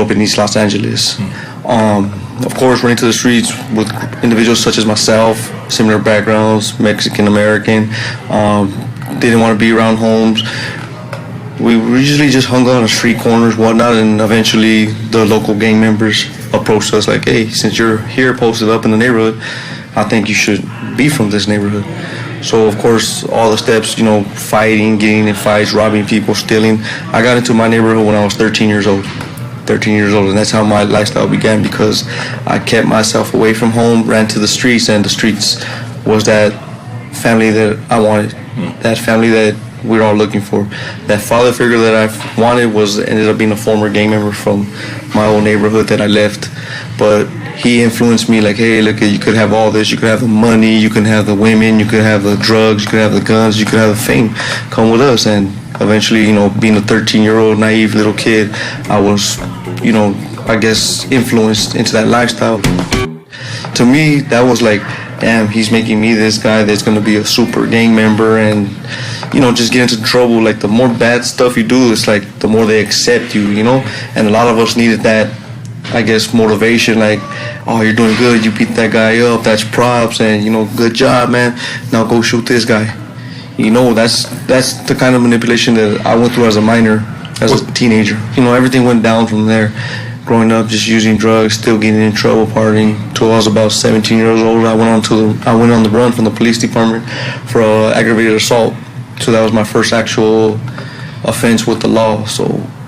up in East Los Angeles. Of course, running to the streets with individuals such as myself, similar backgrounds, Mexican American, didn't want to be around homes. We usually just hung out on the street corners, whatnot, and eventually the local gang members approached us like, hey, since you're here posted up in the neighborhood, I think you should be from this neighborhood. So, of course, all the steps, fighting, getting in fights, robbing people, stealing. I got into my neighborhood when I was 13 years old. And that's how my lifestyle began, because I kept myself away from home, ran to the streets, and the streets was that family that I wanted, that family that we're all looking for. That father figure that I wanted ended up being a former gang member from my old neighborhood that I left, but he influenced me like, hey, look, you could have all this, you could have the money, you can have the women, you could have the drugs, you could have the guns, you could have the fame, come with us. And eventually, being a 13-year-old naive little kid, I was, I guess influenced into that lifestyle. To me, that was like, damn, he's making me this guy that's going to be a super gang member and, just get into trouble. Like, the more bad stuff you do, it's like the more they accept you, and a lot of us needed that, I guess, motivation, like, oh, you're doing good, you beat that guy up, that's props, and, good job, man, now go shoot this guy. That's the kind of manipulation that I went through as a minor, as a teenager. Everything went down from there. Growing up, just using drugs, still getting in trouble, partying. Till I was about 17 years old, I went on the run from the police department for aggravated assault. So that was my first actual offense with the law. So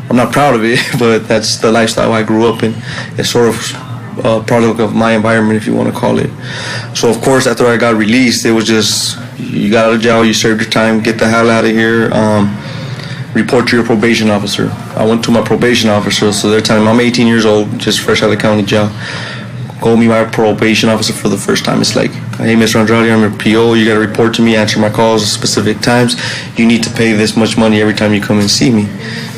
I'm not proud of it, but that's the lifestyle I grew up in. It's sort of a product of my environment, if you want to call it. So of course, after I got released, it was just, you got out of jail, you served your time, get the hell out of here, report to your probation officer. I went to my probation officer, so they're telling me I'm 18 years old, just fresh out of county jail. Go meet my probation officer for the first time. It's like, hey, Mr. Andrade, I'm your PO. You got to report to me, answer my calls at specific times. You need to pay this much money every time you come and see me.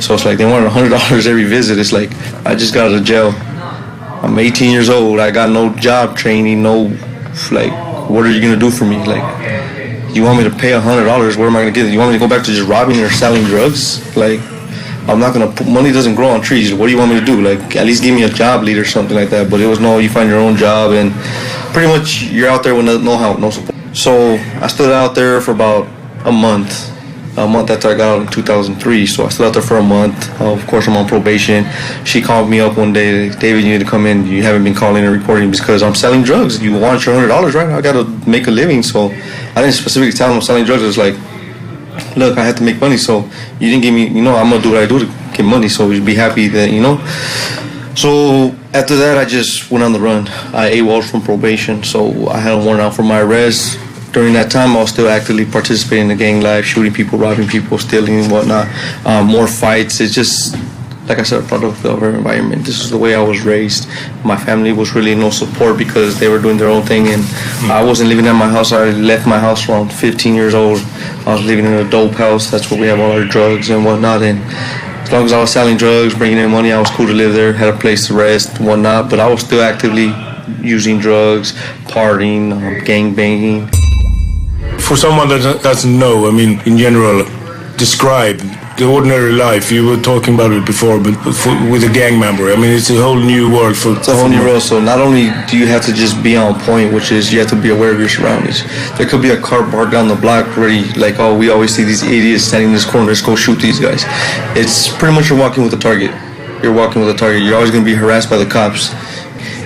So it's like they wanted $100 every visit. It's like, I just got out of jail. I'm 18 years old. I got no job training, what are you going to do for me? Like, you want me to pay $100? What am I going to get? You want me to go back to just robbing or selling drugs? Like, I'm not going to, money doesn't grow on trees. What do you want me to do? Like, at least give me a job lead or something like that. But it was no, you find your own job, and pretty much you're out there with no help, no support. So I stood out there for about a month after I got out in 2003. So I stood out there for a month. Of course, I'm on probation. She called me up one day, David, you need to come in. You haven't been calling and reporting because I'm selling drugs. You want your $100, right? I got to make a living. So I didn't specifically tell them I'm selling drugs. It was like, look, I have to make money, so you didn't give me, I'm going to do what I do to get money, so you'd be happy that, So after that, I just went on the run. I AWOL from probation, so I had a warrant out for my arrest. During that time, I was still actively participating in the gang life, shooting people, robbing people, stealing and whatnot. More fights. It's just, like I said, a product of our environment. This is the way I was raised. My family was really no support because they were doing their own thing, and I wasn't living at my house. I left my house around 15 years old. I was living in a dope house. That's where we have all our drugs and whatnot. And as long as I was selling drugs, bringing in money, I was cool to live there, had a place to rest and whatnot. But I was still actively using drugs, partying, gang banging. For someone that doesn't know, in general, describe the ordinary life. You were talking about it before, but with a gang member, it's a whole new world for. It's a whole new world. So not only do you have to just be on point, which is you have to be aware of your surroundings. There could be a car parked down the block ready, like, oh, we always see these idiots standing in this corner. Let's go shoot these guys. It's pretty much you're walking with a target. You're always going to be harassed by the cops.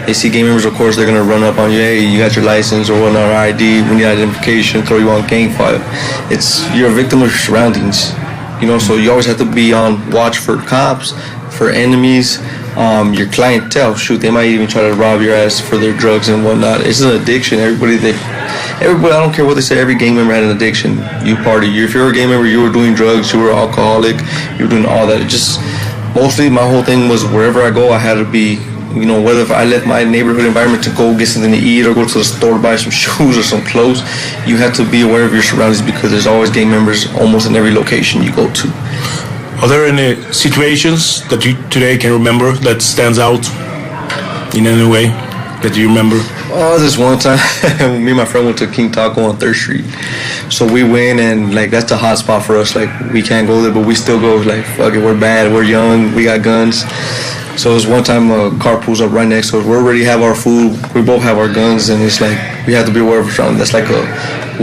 They see gang members, of course, they're going to run up on you. Hey, you got your license or whatnot, or ID. We need identification. Throw you on gang file. You're a victim of your surroundings. So you always have to be on watch for cops, for enemies, your clientele. Shoot, they might even try to rob your ass for their drugs and whatnot. It's an addiction. Everybody, I don't care what they say, every gang member had an addiction. You party. If you were a gang member, you were doing drugs, you were alcoholic, you were doing all that. Mostly my whole thing was wherever I go, I had to be, whether if I left my neighborhood environment to go get something to eat or go to the store to buy some shoes or some clothes, you have to be aware of your surroundings because there's always gang members almost in every location you go to. Are there any situations that you today can remember that stands out in any way that you remember? This one time, me and my friend went to King Taco on 3rd Street. So we went, and that's the hot spot for us. We can't go there, but we still go. Fuck it, we're bad, we're young, we got guns. So it was one time a car pulls up right next to us. We already have our food. We both have our guns, and it's like we have to be aware of something. That's like a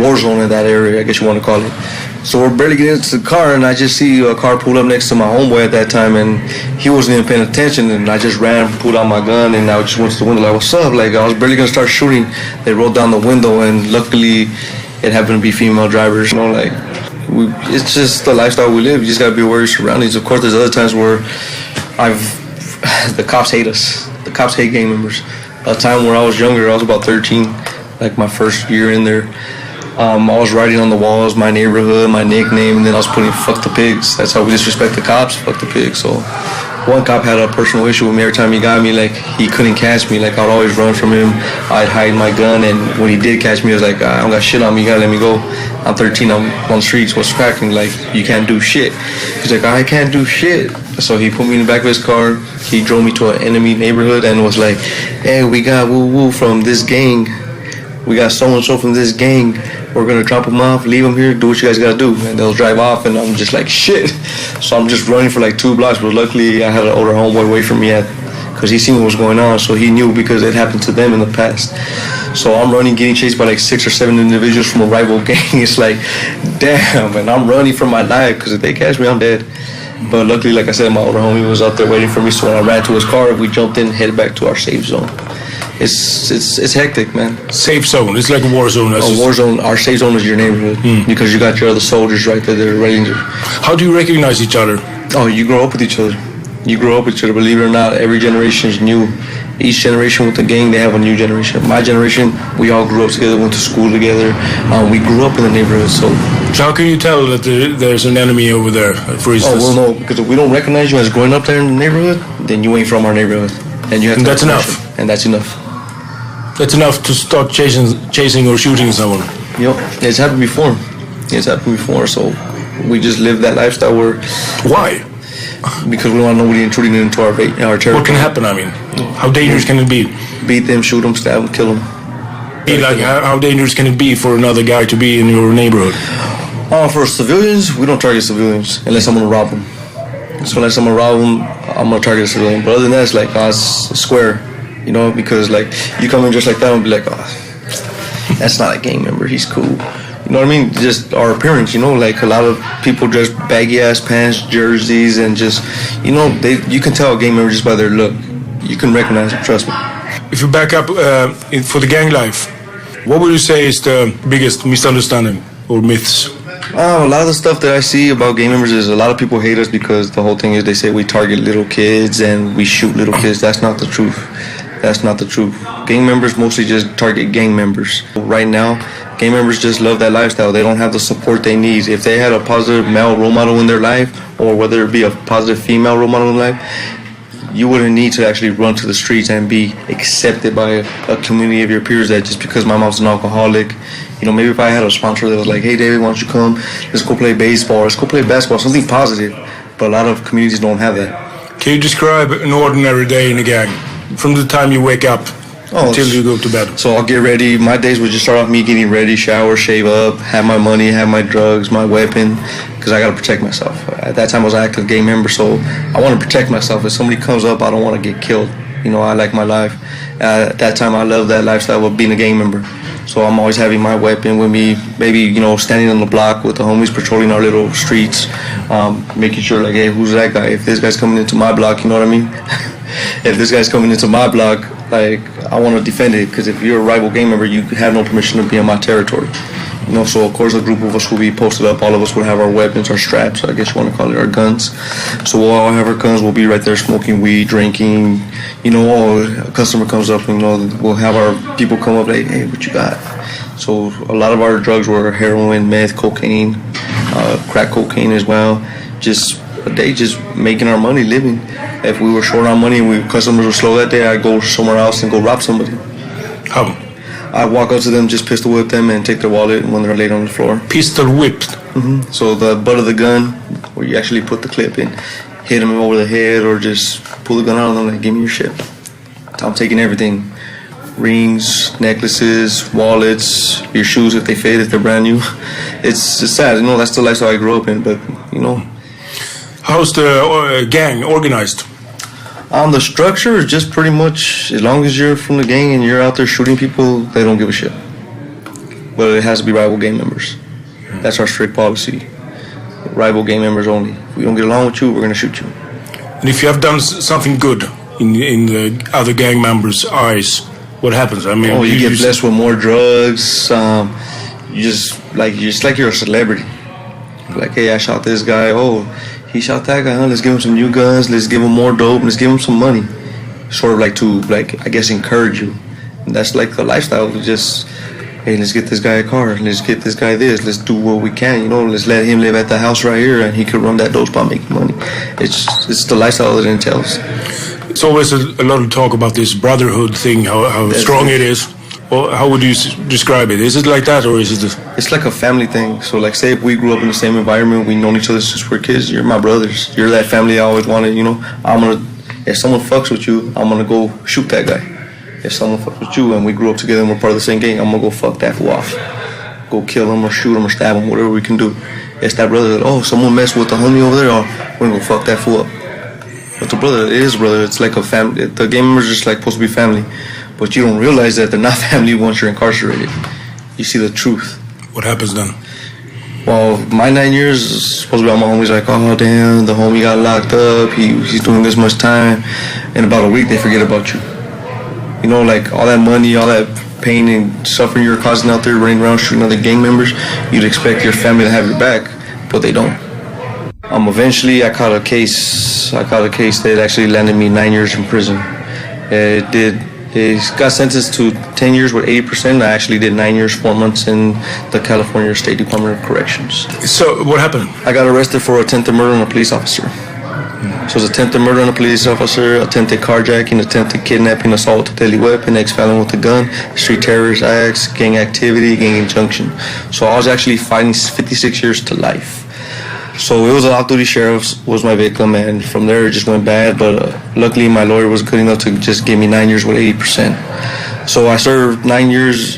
war zone in that area, I guess you want to call it. So we're barely getting into the car, and I just see a car pull up next to my homeboy at that time, and he wasn't even paying attention, and I just ran, pulled out my gun, and I just went to the window like, what's up? Like, I was barely going to start shooting. They rolled down the window, and luckily it happened to be female drivers, you know, like, it's just the lifestyle we live. You just got to be aware of your surroundings. Of course, there's other times where the cops hate us. The cops hate gang members. A time where I was younger, I was about 13, like my first year in there. I was writing on the walls my neighborhood, my nickname, and then I was putting "fuck the pigs." That's how we disrespect the cops. Fuck the pigs. So one cop had a personal issue with me. Every time he got me, like he couldn't catch me. Like I'd always run from him. I'd hide my gun, and when he did catch me, he was like, "I don't got shit on me. You gotta let me go. I'm 13. I'm on the streets. What's cracking? Like you can't do shit." He's like, "I can't do shit." So he put me in the back of his car. He drove me to an enemy neighborhood and was like, "Hey, we got woo woo from this gang. We got so and so from this gang. We're gonna drop them off, leave them here, do what you guys gotta do." And they'll drive off, and I'm just like, shit. So I'm just running for like 2 blocks, but luckily I had an older homeboy wait for me because he seen what was going on, so he knew because it happened to them in the past. So I'm running, getting chased by like 6 or 7 individuals from a rival gang. It's like, damn, and I'm running for my life because if they catch me, I'm dead. But luckily, like I said, my older homie was out there waiting for me, so when I ran to his car, we jumped in, headed back to our safe zone. It's hectic, man. Safe zone. It's like a war zone. A war zone. Our safe zone is your neighborhood because you got your other soldiers right there. They're ready to. How do you recognize each other? Oh, you grow up with each other. You grow up with each other. Believe it or not, every generation is new. Each generation with the gang, they have a new generation. My generation, we all grew up together, went to school together. We grew up in the neighborhood, so how can you tell that there's an enemy over there, for instance? Oh, well, no, because if we don't recognize you as growing up there in the neighborhood, then you ain't from our neighborhood. And you have to. That's enough. And that's enough. That's enough to start chasing or shooting someone. Yep, it's happened before. It's happened before, so we just live that lifestyle where. Why? Because we don't want nobody intruding into our territory. What can happen? I mean, how dangerous can it be? Beat them, shoot them, stab them, kill them. Like, how dangerous can it be for another guy to be in your neighborhood? For civilians, we don't target civilians unless I'm gonna rob them. So unless I'm gonna rob them, I'm gonna target a civilian. But other than that, it's like, it's a square. You know, because like you come in just like that and be like, oh, that's not a gang member. He's cool. You know what I mean? Just our appearance. You know, like a lot of people dress baggy ass pants, jerseys, and just you can tell a gang member just by their look. You can recognize them. Trust me. If you back up for the gang life, what would you say is the biggest misunderstanding or myths? A lot of the stuff that I see about gang members is a lot of people hate us because the whole thing is they say we target little kids and we shoot little kids. That's not the truth. That's not the truth. Gang members mostly just target gang members. Right now, gang members just love that lifestyle. They don't have the support they need. If they had a positive male role model in their life, or whether it be a positive female role model in life, you wouldn't need to actually run to the streets and be accepted by a community of your peers that just because my mom's an alcoholic, maybe if I had a sponsor that was like, hey, David, why don't you come? Let's go play baseball. Let's go play basketball. Something positive. But a lot of communities don't have that. Can you describe an ordinary day in a gang? From the time you wake up until you go to bed. So I'll get ready. My days would just start off me getting ready, shower, shave up, have my money, have my drugs, my weapon, because I got to protect myself. At that time I was an active gang member, so I want to protect myself. If somebody comes up, I don't want to get killed. I like my life. At that time I loved that lifestyle of being a gang member. So I'm always having my weapon with me, maybe, standing on the block with the homies patrolling our little streets, making sure like, hey, who's that guy? If this guy's coming into my block, you know what I mean? If this guy's coming into my block, like, I want to defend it, because if you're a rival gang member, you have no permission to be on my territory. So of course a group of us will be posted up. All of us will have our weapons, our straps, I guess you want to call it, our guns. So we'll all have our guns. We'll be right there smoking weed, drinking. A customer comes up, we'll have our people come up like, hey, what you got? So a lot of our drugs were heroin, meth, cocaine, crack cocaine as well. Just a day, just making our money, living. If we were short on money and customers were slow that day, I'd go somewhere else and go rob somebody. How? I'd walk up to them, just pistol whip them, and take their wallet when they're laid on the floor. Pistol whipped? Mm-hmm. So the butt of the gun, where you actually put the clip in, hit them over the head, or just pull the gun out on them and give me your shit. I'm taking everything. Rings, necklaces, wallets, your shoes if they fit, if they're brand new. It's sad, that's the lifestyle I grew up in, but, How's the gang organized? The structure is just pretty much, as long as you're from the gang and you're out there shooting people, they don't give a shit. But it has to be rival gang members. That's our strict policy. Rival gang members only. If we don't get along with you, we're going to shoot you. And if you have done something good in the other gang members' eyes, what happens? I mean, you get blessed with more drugs. It's like you're a celebrity. Like, hey, I shot this guy. Oh, he shot that guy. Huh? Let's give him some new guns. Let's give him more dope. Let's give him some money. Sort of like I guess, encourage you. And that's like the lifestyle. Just, hey, let's get this guy a car. Let's get this guy this. Let's do what we can. Let's let him live at the house right here, and he could run that dope spot making money. It's the lifestyle that it entails. It's always a lot of talk about this brotherhood thing, how strong it is. Well, how would you describe it? Is it like that, or is it? It's like a family thing. So, like, say if we grew up in the same environment, we known each other since we're kids. You're my brothers. You're that family I always wanted. If someone fucks with you, I'm gonna go shoot that guy. If someone fucks with you and we grew up together and we're part of the same gang, I'm gonna go fuck that fool off. Go kill him or shoot him or stab him, whatever we can do. It's that brother that, someone messed with the homie over there, we're gonna go fuck that fool up. But the brother, it is brother. It's like a family. The gang members are just like supposed to be family. But you don't realize that they're not family once you're incarcerated. You see the truth. What happens then? Well, my 9 years is supposed to be all my homies like, oh damn, the homie got locked up, he's doing this much time. In about a week they forget about you. Like all that money, all that pain and suffering you're causing out there running around shooting other gang members, you'd expect your family to have your back, but they don't. Eventually I caught a case that actually landed me 9 years in prison. It got sentenced to 10 years with 80%. I actually did 9 years, 4 months in the California State Department of Corrections. So what happened? I got arrested for attempted murder on a police officer. So it was attempted murder on a police officer, attempted carjacking, attempted kidnapping, assault with a deadly weapon, ex-felon with a gun, street terrorist acts, gang activity, gang injunction. So I was actually fighting 56 years to life. So it was an off-duty sheriff was my victim, and from there it just went bad. But luckily my lawyer was good enough to just give me 9 years with 80%. So I served 9 years,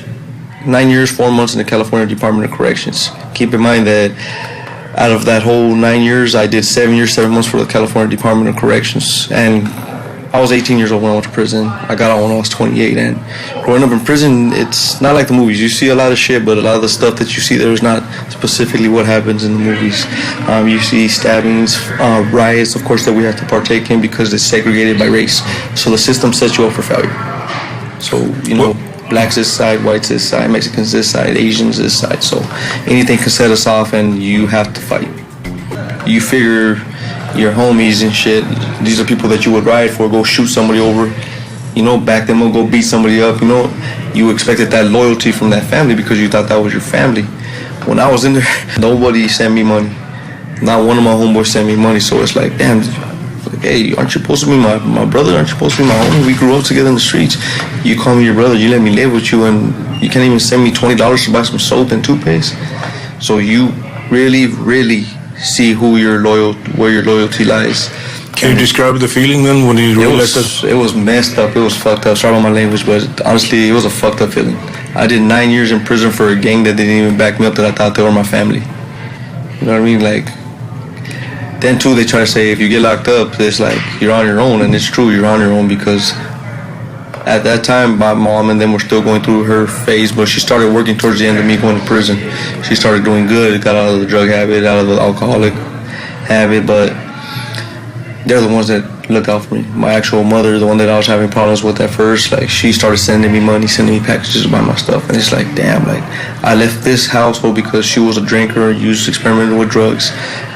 4 months in the California Department of Corrections. Keep in mind that out of that whole 9 years, I did 7 years, 7 months for the California Department of Corrections. And I was 18 years old when I went to prison. I got out when I was 28. And growing up in prison, it's not like the movies. You see a lot of shit, but a lot of the stuff that you see there is not specifically what happens in the movies. You see stabbings, riots, of course, that we have to partake in because it's segregated by race. So the system sets you up for failure. So, blacks this side, whites this side, Mexicans this side, Asians this side. So anything can set us off and you have to fight. You figure your homies and shit, these are people that you would ride for, go shoot somebody over, back them up, go beat somebody up, you expected that loyalty from that family because you thought that was your family. When I was in there, nobody sent me money. Not one of my homeboys sent me money, so it's like, damn, hey, aren't you supposed to be my brother? Aren't you supposed to be my homie? We grew up together in the streets. You call me your brother, you let me live with you, and you can't even send me $20 to buy some soap and toothpaste. So you really, really see where your loyalty lies. Can you describe the feeling then when you realized that? It was messed up. It was fucked up. Sorry about my language, but honestly, it was a fucked up feeling. I did 9 years in prison for a gang that didn't even back me up, that I thought they were my family. You know what I mean? Like, then too, they try to say if you get locked up, it's like you're on your own, and it's true, you're on your own because at that time, my mom and them were still going through her phase, but she started working towards the end of me going to prison. She started doing good, got out of the drug habit, out of the alcoholic habit, but they're the ones that look out for me. My actual mother, the one that I was having problems with at first, like, she started sending me money, sending me packages to buy my stuff, and it's like, damn, like, I left this household because she was a drinker, experimented with drugs.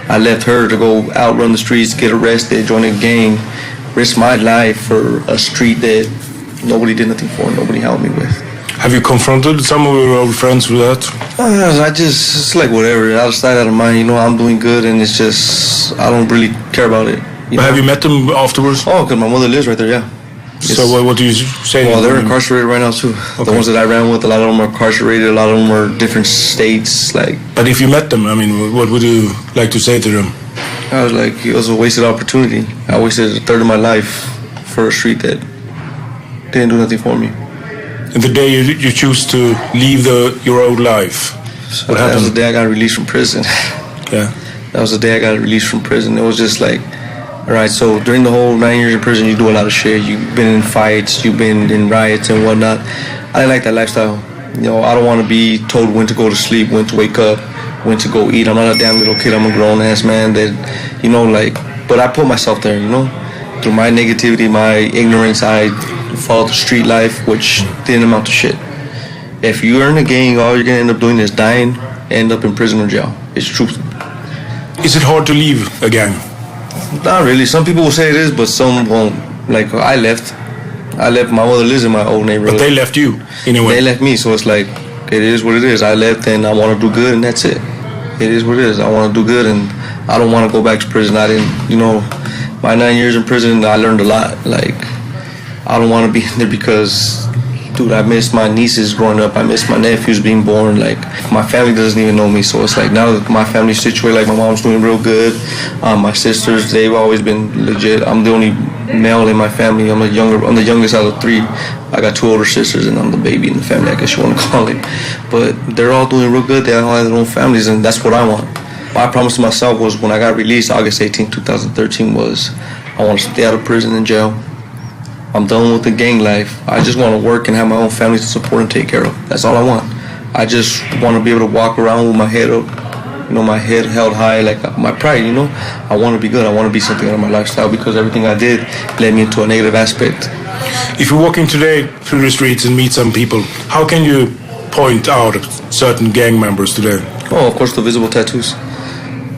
I left her to go out, run the streets, get arrested, join a gang, risk my life for a street that nobody did nothing for, nobody helped me with. Have you confronted some of your old friends with that? It's like whatever, out of sight, out of mind. I'm doing good, and it's just, I don't really care about it. Have you met them afterwards? Oh, because my mother lives right there, yeah. So what do you say? Well, they're incarcerated right now too. Okay. The ones that I ran with, a lot of them are incarcerated, a lot of them are different states. Like. But if you met them, I mean, what would you like to say to them? I was like, it was a wasted opportunity. I wasted a third of my life for a street that didn't do nothing for me. And the day you choose to leave your old life, what happened? That was the day I got released from prison. Yeah. That was the day I got released from prison. It was just like, All right, so during the whole 9 years in prison, you do a lot of shit. You've been in fights, you've been in riots and whatnot. I didn't like that lifestyle. You know, I don't want to be told when to go to sleep, when to wake up, when to go eat. I'm not a damn little kid. I'm a grown-ass man that, you know, like, but I put myself there, you know. Through my negativity, my ignorance, I followed the street life, which didn't amount to shit. If you're in a gang, all you're going to end up doing is dying, end up in prison or jail. It's truth. Is it hard to leave a gang? Not really. Some people will say it is, but some won't. Like, I left. My mother lives in my old neighborhood. But they left you, in a way. They left me, so it's like, it is what it is. I left and I want to do good, and that's it. It is what it is. I want to do good, and I don't want to go back to prison. I didn't, you know, my 9 years in prison, I learned a lot. Like, I don't want to be in there because, dude, I miss my nieces growing up. I miss my nephews being born. Like, my family doesn't even know me. So it's like, now that my family's situated, like, my mom's doing real good. My sisters, they've always been legit. I'm the only male in my family. I'm the youngest out of three. I got two older sisters, and I'm the baby in the family, I guess you want to call it. But they're all doing real good. They all have their own families, and that's what I want. My promise to myself was, when I got released, August 18, 2013, was I want to stay out of prison and jail. I'm done with the gang life. I just want to work and have my own family to support and take care of. That's all I want. I just want to be able to walk around with my head up, you know, my head held high, like my pride, you know. I want to be good. I want to be something out of my lifestyle, because everything I did led me into a negative aspect. If you're walking today through the streets and meet some people, how can you point out certain gang members today? Oh, of course, the visible tattoos.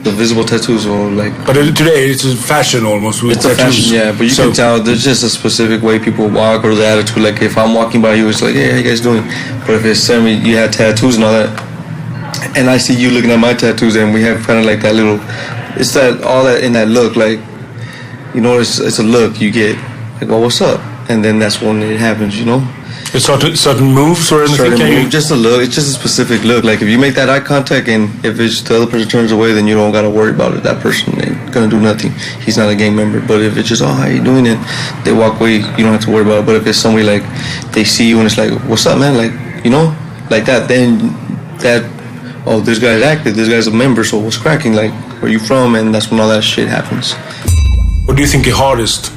The visible tattoos are like... But today it's a fashion almost with it's tattoos. A fashion, yeah, but you can tell there's just a specific way people walk, or the attitude. Like, if I'm walking by you, it's like, hey, how you guys doing? But if it's somebody, you have tattoos and all that, and I see you looking at my tattoos, and we have kind of like that little... It's that, all that in that look, like, you know, it's a look you get. Like, well, what's up? And then that's when it happens, you know? Certain moves or anything? Just a look. It's just a specific look. Like, if you make that eye contact, and if it's the other person turns away, then you don't got to worry about it. That person ain't gonna do nothing. He's not a gang member. But if it's just, oh, how you doing? And they walk away, you don't have to worry about it. But if it's somebody, like, they see you and it's like, what's up, man? Like, you know, like that, then that, oh, this guy's active, this guy's a member, so what's cracking? Like, where you from? And that's when all that shit happens. What do you think the hardest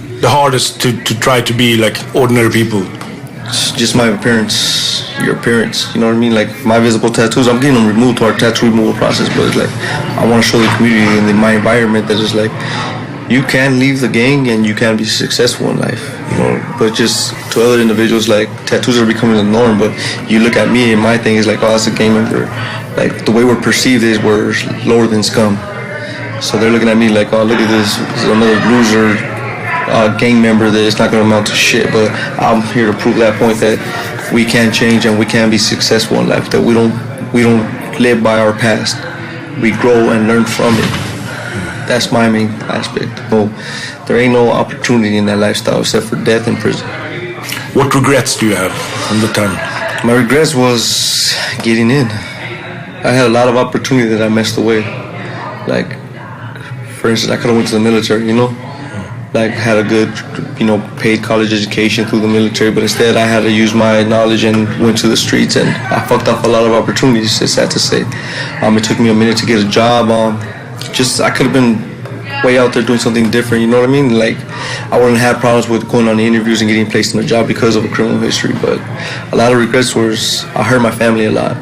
to try to be like ordinary people? Just my appearance, your appearance, you know what I mean? Like, my visible tattoos, I'm getting them removed through our tattoo removal process, but it's like, I want to show the community and my environment that is like, you can leave the gang and you can be successful in life, you know? But just to other individuals, like, tattoos are becoming the norm, but you look at me and my thing is like, oh, that's a gang member. Like, the way we're perceived is we're lower than scum. So they're looking at me like, oh, look at this is another loser, gang member that it's not going to amount to shit. But I'm here to prove that point, that we can change and we can be successful in life, that we don't live by our past. We grow and learn from it. That's my main aspect. So there ain't no opportunity in that lifestyle except for death and prison. What regrets do you have from the time? My regrets was getting in. I had a lot of opportunity that I messed away. Like, for instance, I could have went to the military, you know? Like, had a good, you know, paid college education through the military, but instead I had to use my knowledge and went to the streets, and I fucked off a lot of opportunities, it's sad to say. It took me a minute to get a job. I could have been way out there doing something different, you know what I mean? Like, I wouldn't have problems with going on the interviews and getting placed in a job because of a criminal history, but a lot of regrets was I hurt my family a lot.